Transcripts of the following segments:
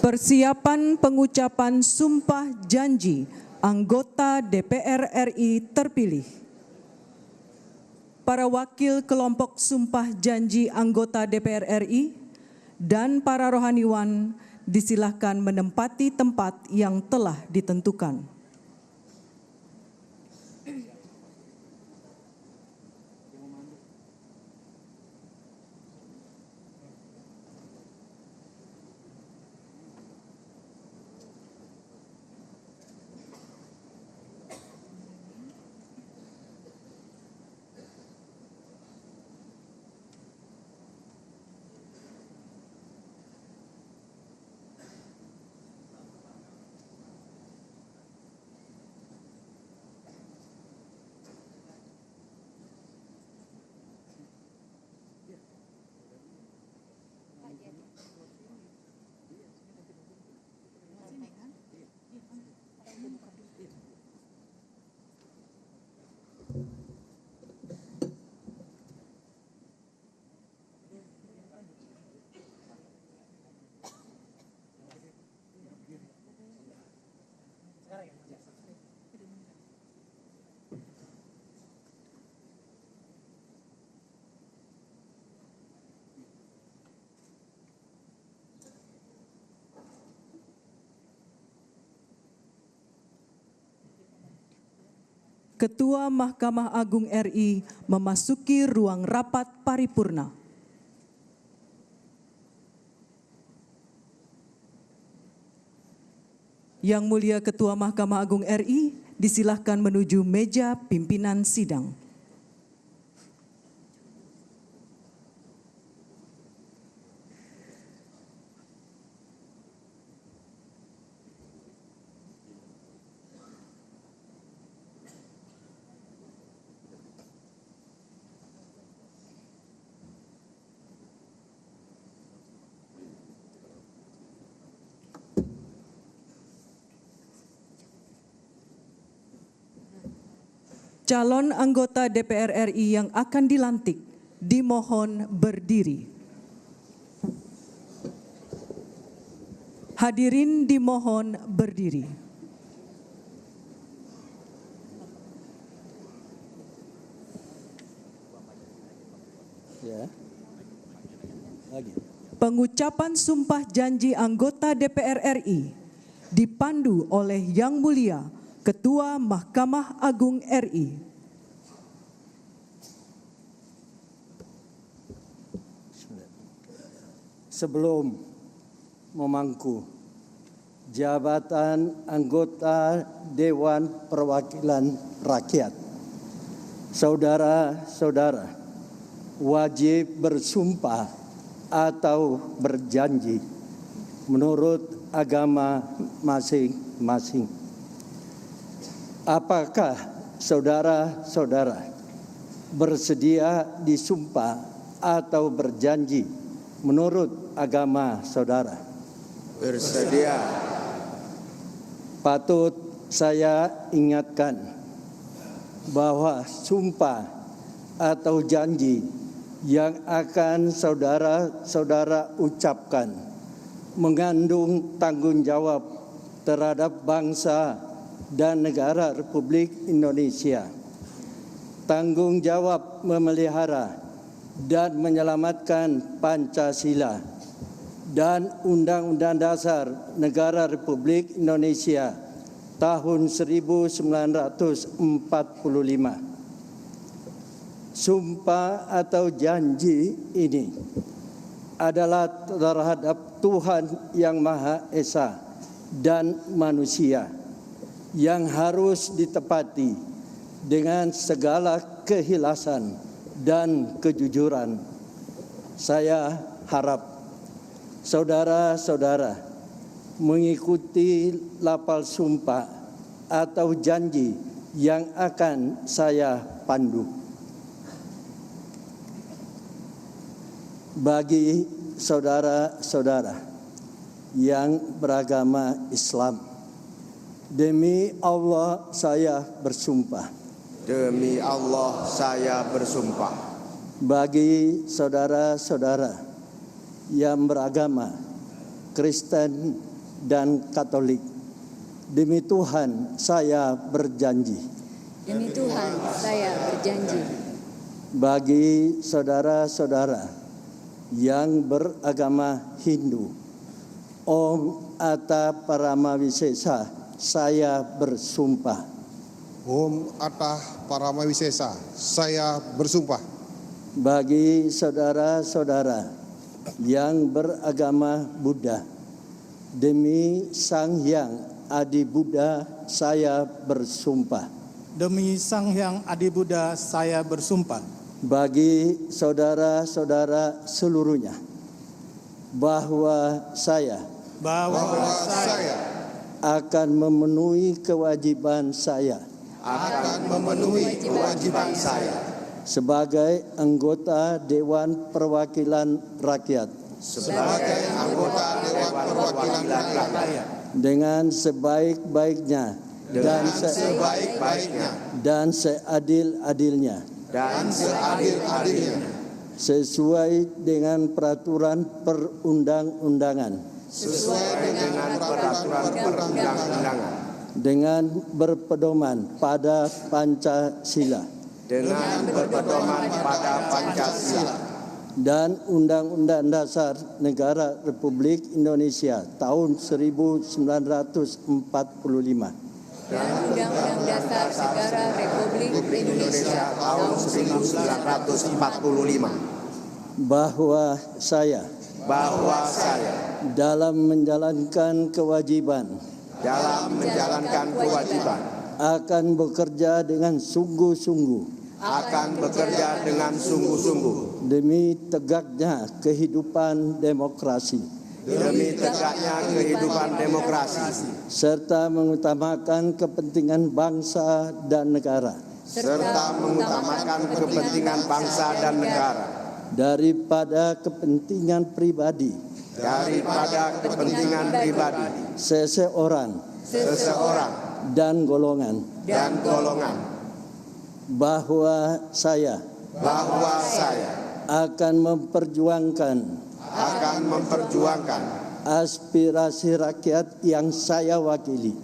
Persiapan pengucapan sumpah janji anggota DPR RI terpilih. Para wakil kelompok sumpah janji anggota DPR RI dan para rohaniwan disilahkan menempati tempat yang telah ditentukan. Ketua Mahkamah Agung RI memasuki ruang rapat paripurna. Yang Mulia Ketua Mahkamah Agung RI disilahkan menuju meja pimpinan sidang. Calon anggota DPR RI yang akan dilantik dimohon berdiri. Hadirin dimohon berdiri. Pengucapan sumpah janji anggota DPR RI dipandu oleh Yang Mulia Ketua Mahkamah Agung RI. Sebelum memangku jabatan anggota Dewan Perwakilan Rakyat, saudara-saudara wajib bersumpah atau berjanji menurut agama masing-masing. Apakah saudara-saudara bersedia disumpah atau berjanji menurut agama saudara? Bersedia. Patut saya ingatkan bahwa sumpah atau janji yang akan saudara-saudara ucapkan mengandung tanggung jawab terhadap bangsa dan negara Republik Indonesia, tanggung jawab memelihara dan menyelamatkan Pancasila dan Undang-Undang Dasar Negara Republik Indonesia tahun 1945. Sumpah atau janji ini adalah terhadap Tuhan Yang Maha Esa dan manusia, yang harus ditepati dengan segala keikhlasan dan kejujuran. Saya harap saudara-saudara mengikuti lafal sumpah atau janji yang akan saya pandu. Bagi saudara-saudara yang beragama Islam, demi Allah saya bersumpah. Demi Allah saya bersumpah. Bagi saudara-saudara yang beragama Kristen dan Katolik. Demi Tuhan, saya berjanji. Demi Tuhan, saya berjanji. Bagi saudara-saudara yang beragama Hindu, Om Atta Paramawisesa, saya bersumpah. Om Atta Paramawisesa, saya bersumpah. Bagi saudara-saudara yang beragama Buddha, demi Sang Hyang Adi Buddha, saya bersumpah. Demi Sang Hyang Adi Buddha, saya bersumpah. Bagi saudara-saudara seluruhnya, bahwa saya akan memenuhi kewajiban saya sebagai anggota Dewan Perwakilan Rakyat dengan sebaik-baiknya dan seadil-adilnya sesuai dengan peraturan perundang-undangan dengan berpedoman pada Pancasila dan Undang-Undang Dasar Negara Republik Indonesia tahun 1945 Dan Undang-Undang Dasar Negara Republik Indonesia tahun 1945. bahwa saya dalam menjalankan kewajiban akan bekerja dengan sungguh-sungguh demi tegaknya kehidupan demokrasi serta mengutamakan kepentingan bangsa dan negara daripada kepentingan pribadi seseorang dan golongan, bahwa saya akan memperjuangkan aspirasi rakyat yang saya wakili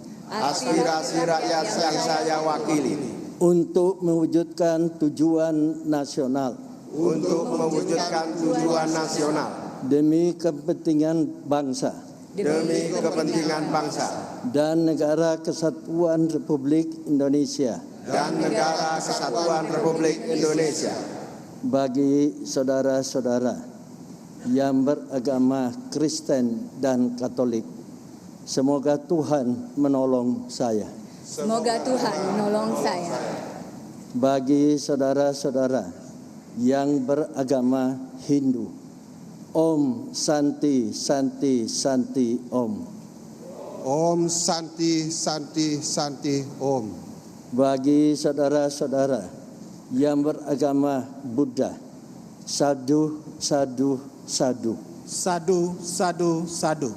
untuk mewujudkan tujuan nasional demi kepentingan bangsa dan negara kesatuan Republik Indonesia. Bagi saudara-saudara yang beragama Kristen dan Katolik, semoga Tuhan menolong saya. Bagi saudara-saudara yang beragama Hindu, Om Santi Santi Santi Om. Om Santi Santi Santi Om. Bagi saudara-saudara yang beragama Buddha, Sadhu Sadhu Sadhu. Sadu, sadu, sadu.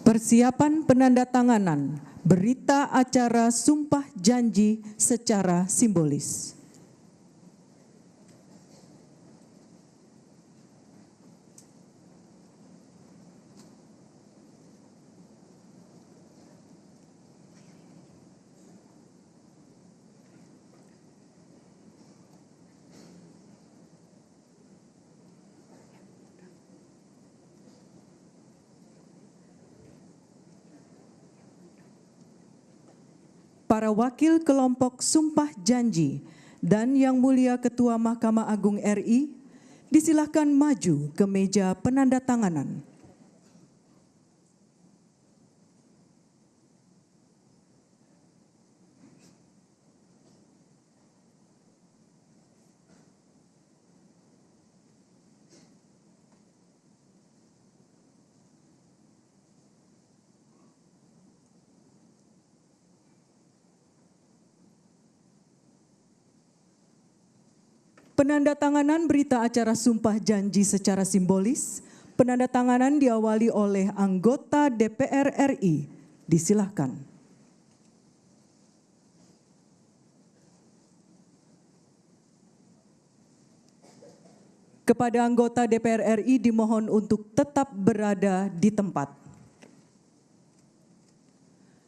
Persiapan penandatanganan berita acara sumpah janji secara simbolis. Para wakil kelompok sumpah janji dan Yang Mulia Ketua Mahkamah Agung RI disilahkan maju ke meja penandatanganan. Penandatanganan berita acara sumpah janji secara simbolis, penandatanganan diawali oleh anggota DPR RI. Disilahkan. Kepada anggota DPR RI dimohon untuk tetap berada di tempat.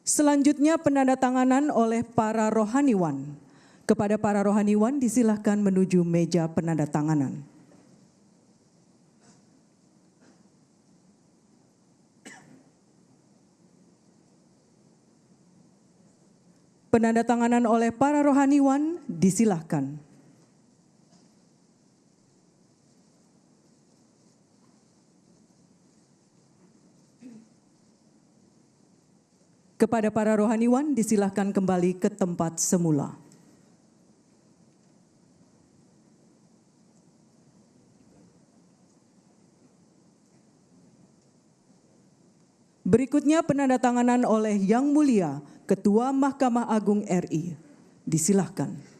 Selanjutnya penandatanganan oleh para rohaniwan. Kepada para rohaniwan disilahkan menuju meja penandatanganan. Penandatanganan oleh para rohaniwan disilahkan. Kepada para rohaniwan disilahkan kembali ke tempat semula. Berikutnya penandatanganan oleh Yang Mulia Ketua Mahkamah Agung RI. Disilahkan.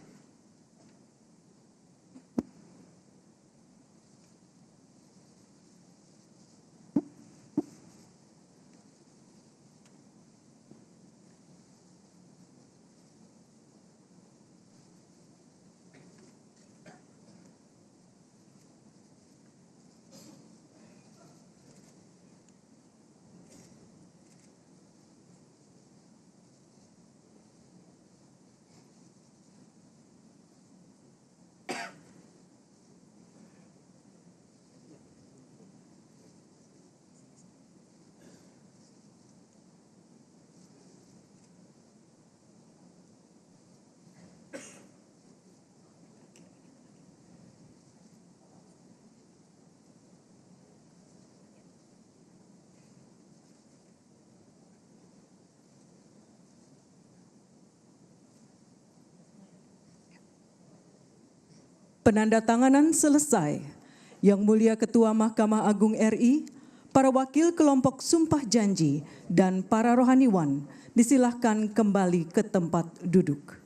Penandatanganan selesai. Yang Mulia Ketua Mahkamah Agung RI, para wakil kelompok sumpah janji, dan para rohaniwan disilahkan kembali ke tempat duduk.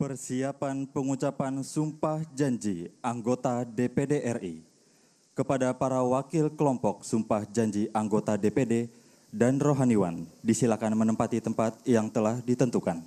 Persiapan pengucapan sumpah janji anggota DPD RI. Kepada para wakil kelompok sumpah janji anggota DPD dan rohaniwan, disilakan menempati tempat yang telah ditentukan.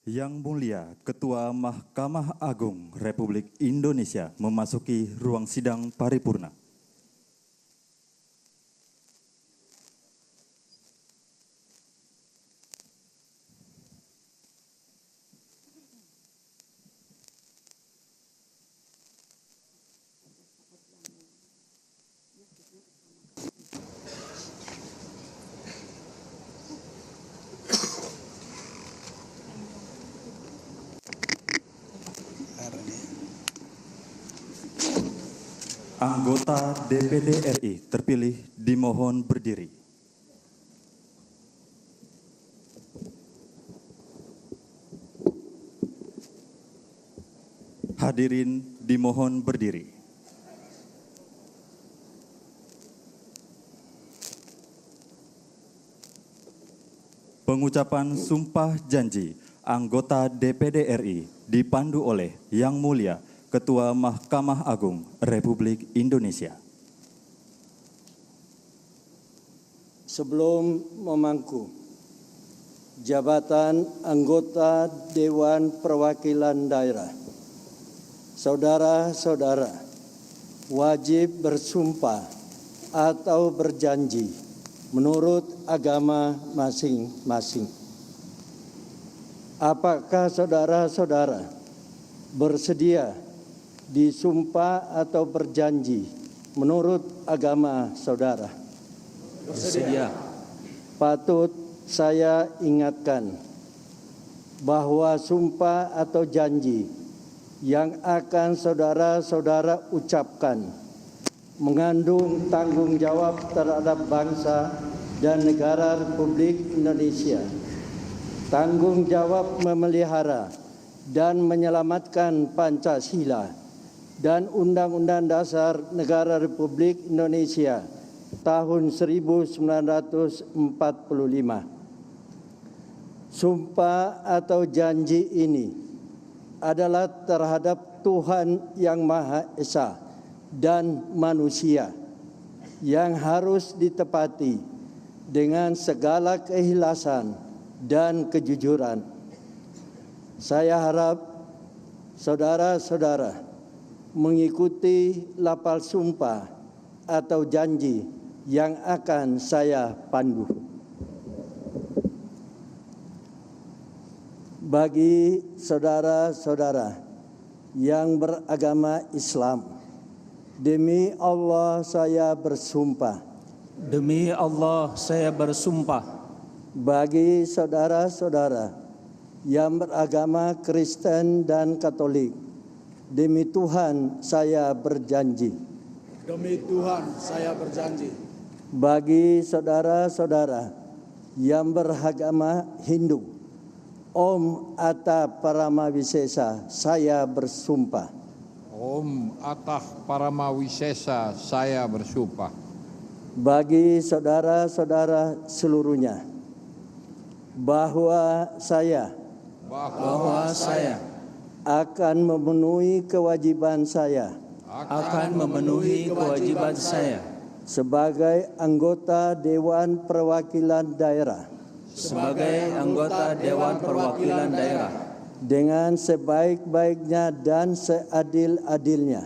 Yang Mulia Ketua Mahkamah Agung Republik Indonesia memasuki ruang sidang paripurna. Anggota DPD RI terpilih dimohon berdiri. Hadirin dimohon berdiri. Pengucapan sumpah janji anggota DPD RI dipandu oleh Yang Mulia Ketua Mahkamah Agung Republik Indonesia. Sebelum memangku jabatan anggota Dewan Perwakilan Daerah, saudara-saudara wajib bersumpah atau berjanji menurut agama masing-masing. Apakah saudara-saudara bersedia disumpah atau berjanji menurut agama saudara? Bersedia. Patut saya ingatkan bahwa sumpah atau janji yang akan saudara-saudara ucapkan mengandung tanggung jawab terhadap bangsa dan negara Republik Indonesia, tanggung jawab memelihara dan menyelamatkan Pancasila dan Undang-Undang Dasar Negara Republik Indonesia tahun 1945. Sumpah atau janji ini adalah terhadap Tuhan Yang Maha Esa dan manusia yang harus ditepati dengan segala keikhlasan dan kejujuran. Saya harap saudara-saudara mengikuti lafal sumpah atau janji yang akan saya pandu. Bagi saudara-saudara yang beragama Islam, demi Allah saya bersumpah. Demi Allah saya bersumpah. Bagi saudara-saudara yang beragama Kristen dan Katolik, demi Tuhan saya berjanji. Demi Tuhan saya berjanji. Bagi saudara-saudara yang beragama Hindu, Om Atta Paramawisesa saya bersumpah. Om Atta Paramawisesa saya bersumpah. Bagi saudara-saudara seluruhnya, bahwa saya akan memenuhi kewajiban saya sebagai anggota Dewan Perwakilan Daerah dengan sebaik-baiknya dan seadil-adilnya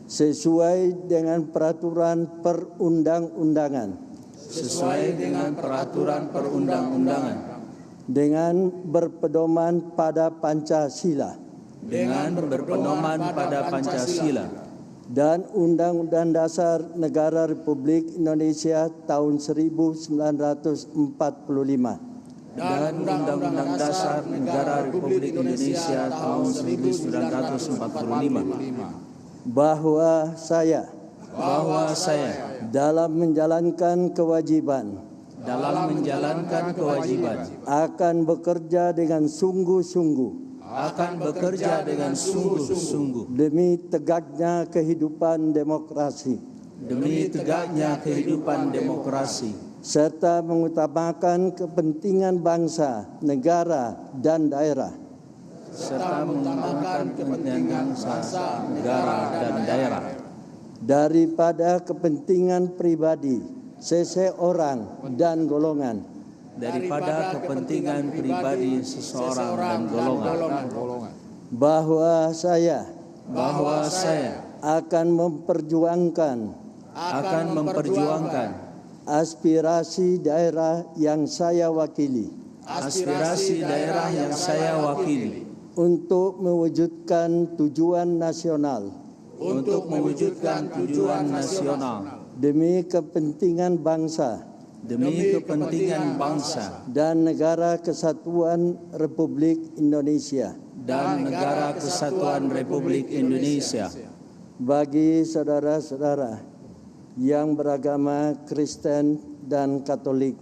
sesuai dengan peraturan perundang-undangan dengan berpedoman pada Pancasila dan Undang-Undang Dasar Negara Republik Indonesia tahun 1945 Dan Undang-Undang Dasar Negara Republik Indonesia tahun 1945. bahwa saya dalam menjalankan kewajiban akan bekerja dengan sungguh-sungguh demi tegaknya kehidupan demokrasi serta mengutamakan kepentingan bangsa, negara, dan daerah daripada kepentingan pribadi seseorang dan golongan, bahwa saya akan memperjuangkan aspirasi daerah yang saya wakili untuk mewujudkan tujuan nasional demi kepentingan bangsa dan negara kesatuan Republik Indonesia. Bagi saudara-saudara yang beragama Kristen dan Katolik,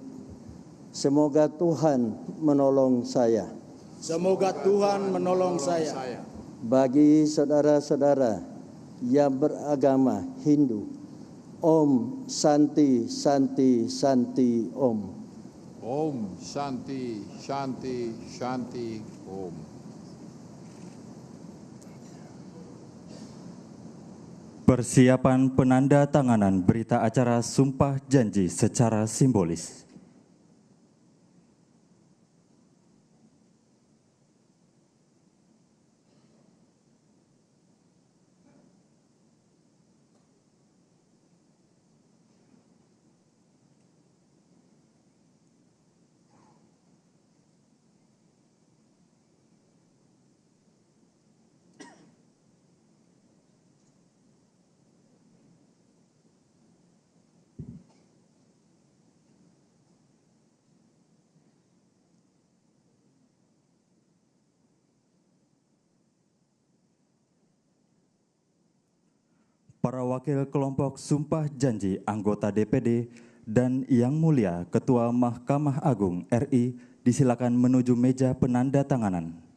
semoga Tuhan menolong saya. Bagi saudara-saudara yang beragama Hindu, Om Santi Santi Santi Om. Om Shanti Shanti Shanti Om. Persiapan penandatanganan berita acara Sumpah Janji secara simbolis. para wakil kelompok sumpah janji anggota DPD, dan Yang Mulia Ketua Mahkamah Agung RI disilakan menuju meja penandatanganan.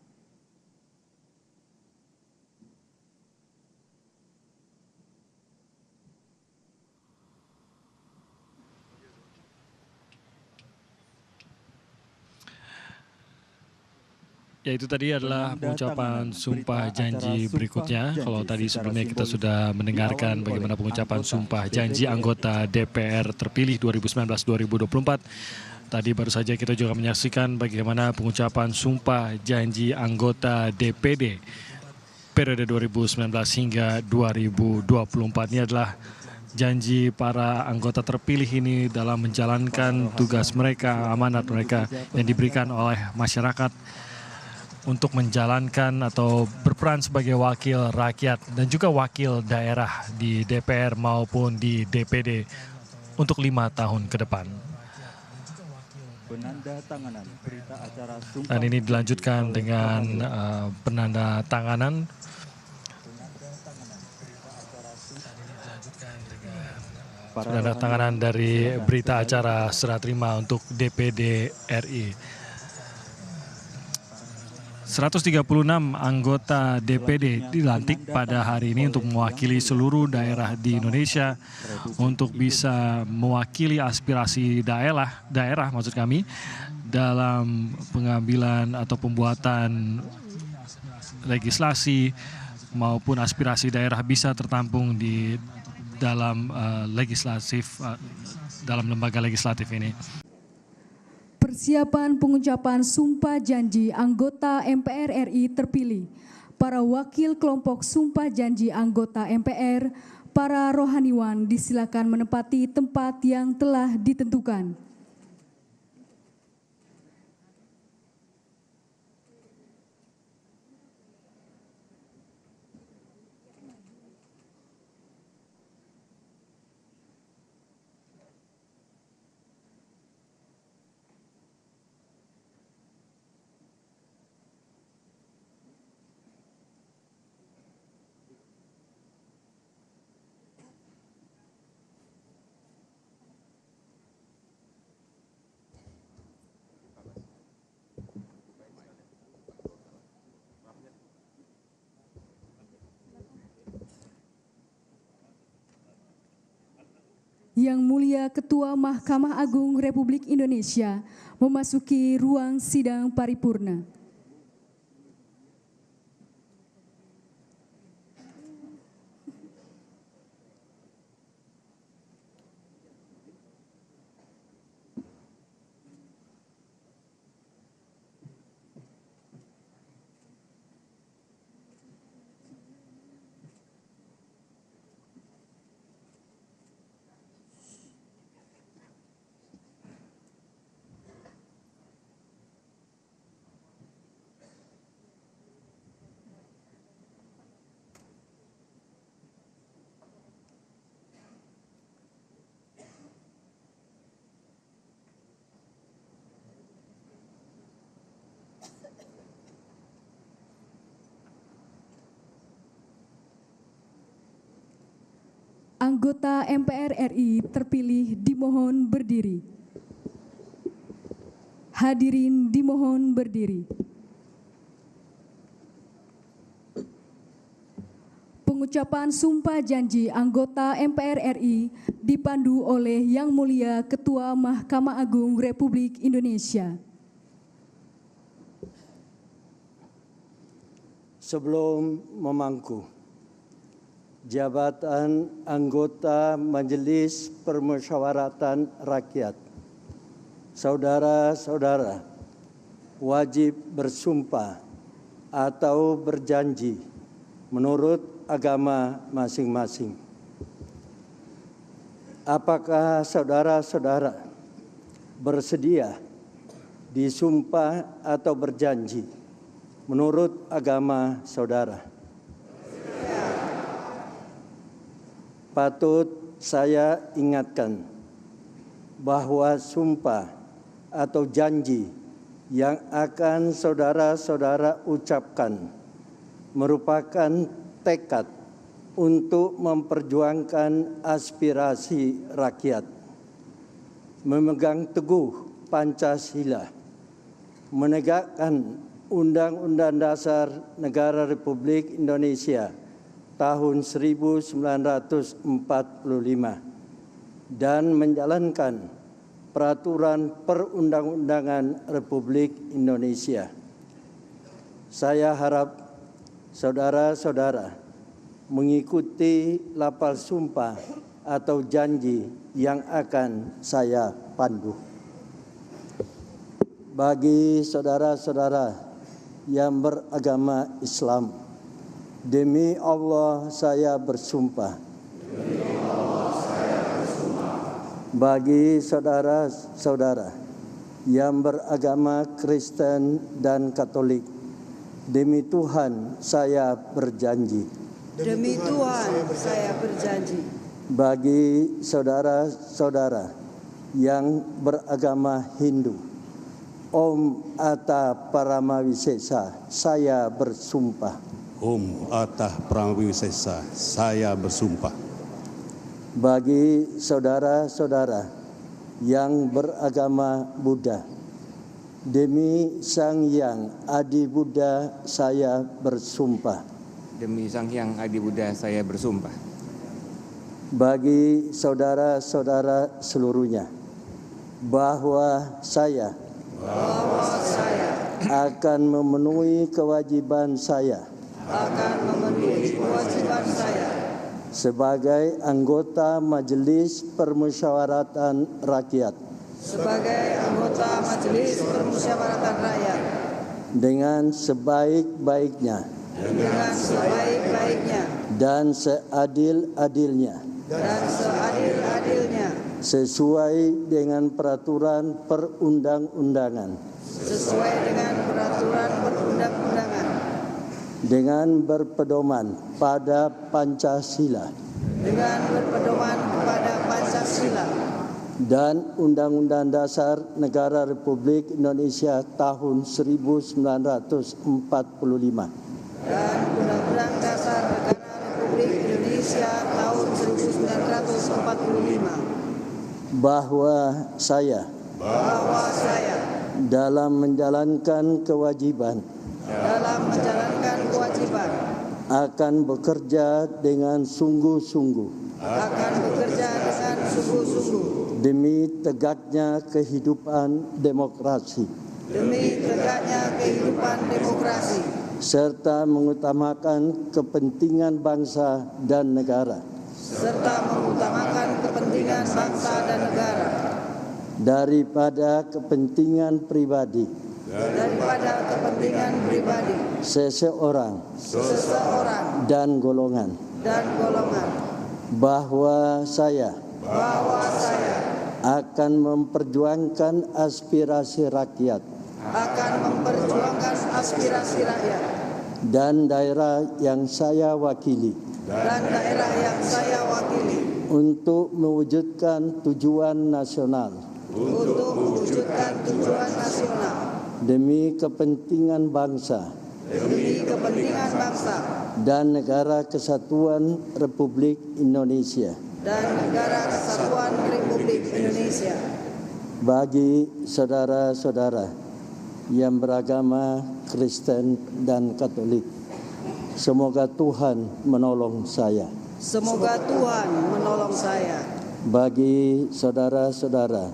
Ya, itu tadi adalah pengucapan sumpah janji berikutnya. Kalau tadi sebelumnya kita sudah mendengarkan bagaimana pengucapan sumpah janji anggota DPR terpilih 2019-2024. Tadi baru saja kita juga menyaksikan bagaimana pengucapan sumpah janji anggota DPD periode 2019 hingga 2024. Ini adalah janji para anggota terpilih ini dalam menjalankan tugas mereka, amanat mereka yang diberikan oleh masyarakat untuk menjalankan atau berperan sebagai wakil rakyat dan juga wakil daerah di DPR maupun di DPD untuk 5 tahun ke depan. Penandatanganan berita acara sumpah. Dan ini dilanjutkan dengan penandatanganan. Penandatanganan dari berita acara serah terima untuk DPD RI. 136 anggota DPD dilantik pada hari ini untuk mewakili seluruh daerah di Indonesia untuk bisa mewakili aspirasi daerah maksud kami dalam pengambilan atau pembuatan legislasi maupun aspirasi daerah bisa tertampung di dalam dalam lembaga legislatif ini. Persiapan pengucapan sumpah janji anggota MPR RI terpilih, para wakil kelompok sumpah janji anggota MPR, para rohaniwan disilakan menempati tempat yang telah ditentukan. Yang Mulia Ketua Mahkamah Agung Republik Indonesia memasuki ruang sidang paripurna. Anggota MPR RI terpilih dimohon berdiri. Hadirin dimohon berdiri. Pengucapan sumpah janji anggota MPR RI dipandu oleh Yang Mulia Ketua Mahkamah Agung Republik Indonesia. Sebelum memangku jabatan anggota Majelis Permusyawaratan Rakyat, saudara-saudara wajib bersumpah atau berjanji menurut agama masing-masing. Apakah saudara-saudara bersedia disumpah atau berjanji menurut agama saudara? Patut saya ingatkan bahwa sumpah atau janji yang akan saudara-saudara ucapkan merupakan tekad untuk memperjuangkan aspirasi rakyat, memegang teguh Pancasila, menegakkan Undang-Undang Dasar Negara Republik Indonesia tahun 1945 dan menjalankan peraturan perundang-undangan Republik Indonesia. Saya harap saudara-saudara mengikuti lafal sumpah atau janji yang akan saya pandu. Bagi saudara-saudara yang beragama Islam, demi Allah saya bersumpah. Bagi saudara-saudara yang beragama Kristen dan Katolik, demi Tuhan saya berjanji. Demi Tuhan saya berjanji. Bagi saudara-saudara yang beragama Hindu, Om Atta Paramawisesa saya bersumpah. Om Atta Paramawisesa saya bersumpah. Bagi saudara-saudara yang beragama Buddha, demi Sang Hyang Adi Buddha saya bersumpah. Demi Sang Hyang Adi Buddha saya bersumpah. Bagi saudara-saudara seluruhnya, bahwa saya akan memenuhi kewajiban saya sebagai anggota Majelis Permusyawaratan Rakyat dengan sebaik-baiknya dan seadil-adilnya sesuai dengan peraturan perundang-undangan dengan berpedoman pada Pancasila dan Undang-Undang Dasar Negara Republik Indonesia tahun 1945 dan Undang-Undang Dasar Negara Republik Indonesia tahun 1945 bahwa saya dalam menjalankan kewajiban akan bekerja dengan sungguh-sungguh demi tegaknya kehidupan demokrasi serta mengutamakan kepentingan bangsa dan negara daripada kepentingan pribadi seseorang dan golongan, bahwa saya akan memperjuangkan aspirasi rakyat dan daerah yang saya wakili untuk mewujudkan tujuan nasional demi kepentingan bangsa dan negara kesatuan Republik Indonesia. Bagi saudara-saudara yang beragama Kristen dan Katolik, semoga Tuhan menolong saya. Bagi saudara-saudara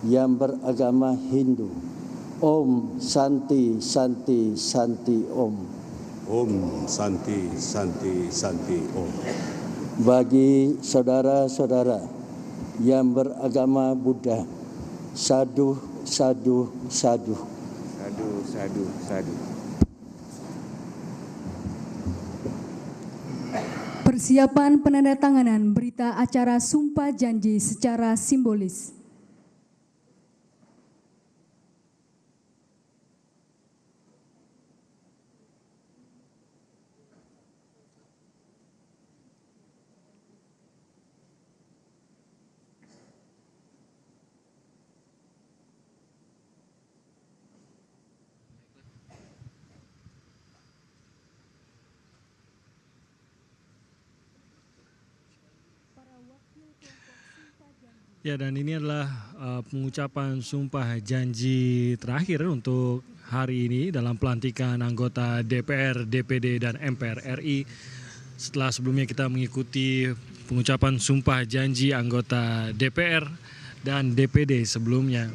yang beragama Hindu, Om Santi Santi Santi Om. Om Santi Santi Santi Om. Bagi saudara-saudara yang beragama Buddha, Sadhu Sadhu Sadhu. Sadu, sadu, sadu. Persiapan penandatanganan berita acara Sumpah Janji secara simbolis. Ya, dan ini adalah pengucapan sumpah janji terakhir untuk hari ini dalam pelantikan anggota DPR, DPD, dan MPR RI. Setelah sebelumnya kita mengikuti pengucapan sumpah janji anggota DPR dan DPD sebelumnya.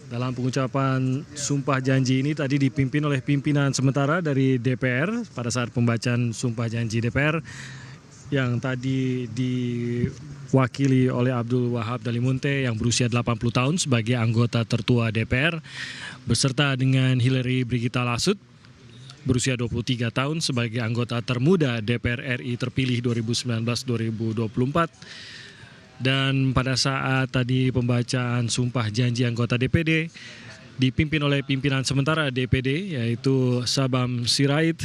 Dalam pengucapan sumpah janji ini tadi dipimpin oleh pimpinan sementara dari DPR pada saat pembacaan sumpah janji DPR yang tadi diwakili oleh Abdul Wahab Dalimunte yang berusia 80 tahun sebagai anggota tertua DPR beserta dengan Hillary Brigita Lasut berusia 23 tahun sebagai anggota termuda DPR RI terpilih 2019-2024. Dan pada saat tadi pembacaan sumpah janji anggota DPD dipimpin oleh pimpinan sementara DPD yaitu Sabam Sirait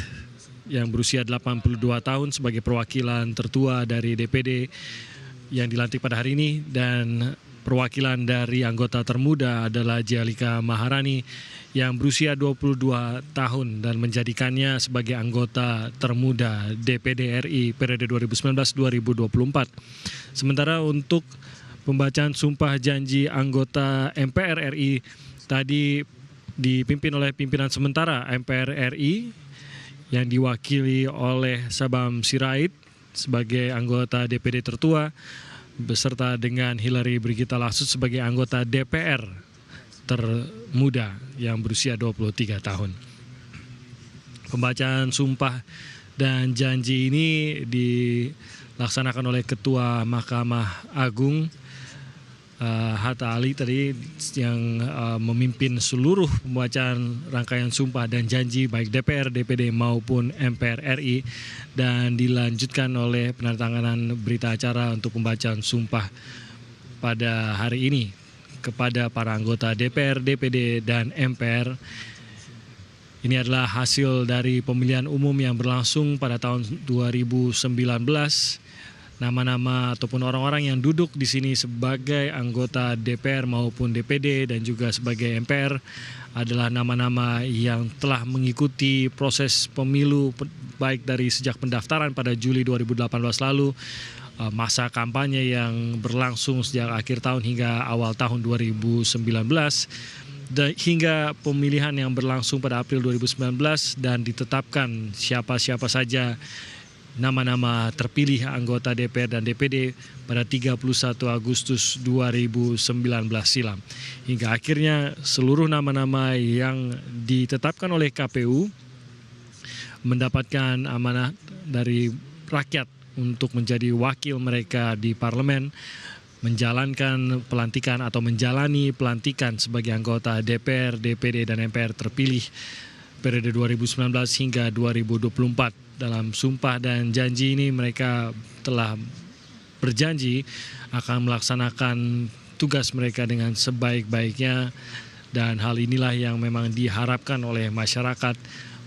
yang berusia 82 tahun sebagai perwakilan tertua dari DPD yang dilantik pada hari ini, dan perwakilan dari anggota termuda adalah Jalika Maharani yang berusia 22 tahun dan menjadikannya sebagai anggota termuda DPD RI periode 2019-2024. Sementara untuk pembacaan sumpah janji anggota MPR RI tadi dipimpin oleh pimpinan sementara MPR RI yang diwakili oleh Sabam Sirait sebagai anggota DPD tertua beserta dengan Hillary Brigita Lasut sebagai anggota DPR termuda yang berusia 23 tahun. Pembacaan sumpah dan janji ini dilaksanakan oleh Ketua Mahkamah Agung Hatta Ali tadi yang memimpin seluruh pembacaan rangkaian sumpah dan janji baik DPR, DPD maupun MPR RI, dan dilanjutkan oleh penandatanganan berita acara untuk pembacaan sumpah pada hari ini kepada para anggota DPR, DPD, dan MPR. Ini adalah hasil dari pemilihan umum yang berlangsung pada tahun 2019. Nama-nama ataupun orang-orang yang duduk di sini sebagai anggota DPR maupun DPD dan juga sebagai MPR adalah nama-nama yang telah mengikuti proses pemilu baik dari sejak pendaftaran pada Juli 2018 lalu, masa kampanye yang berlangsung sejak akhir tahun hingga awal tahun 2019, hingga pemilihan yang berlangsung pada April 2019 dan ditetapkan siapa-siapa saja nama-nama terpilih anggota DPR dan DPD pada 31 Agustus 2019 silam. Hingga akhirnya seluruh nama-nama yang ditetapkan oleh KPU mendapatkan amanah dari rakyat untuk menjadi wakil mereka di parlemen, menjalankan pelantikan atau menjalani pelantikan sebagai anggota DPR, DPD, dan MPR terpilih periode 2019 hingga 2024. Dalam sumpah dan janji ini mereka telah berjanji akan melaksanakan tugas mereka dengan sebaik-baiknya, dan hal inilah yang memang diharapkan oleh masyarakat,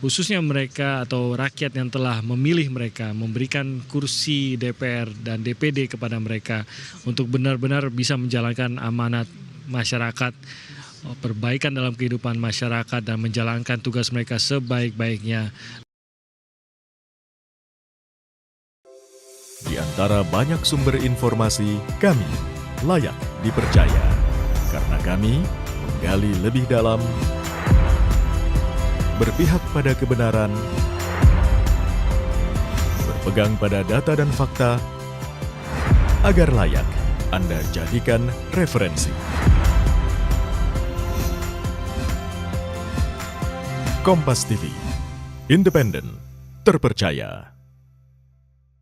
khususnya mereka atau rakyat yang telah memilih mereka, memberikan kursi DPR dan DPD kepada mereka untuk benar-benar bisa menjalankan amanat masyarakat, perbaikan dalam kehidupan masyarakat, dan menjalankan tugas mereka sebaik-baiknya. Di antara banyak sumber informasi, kami layak dipercaya karena kami menggali lebih dalam, berpihak pada kebenaran, berpegang pada data dan fakta, agar layak Anda jadikan referensi. Kompas TV, independen, terpercaya.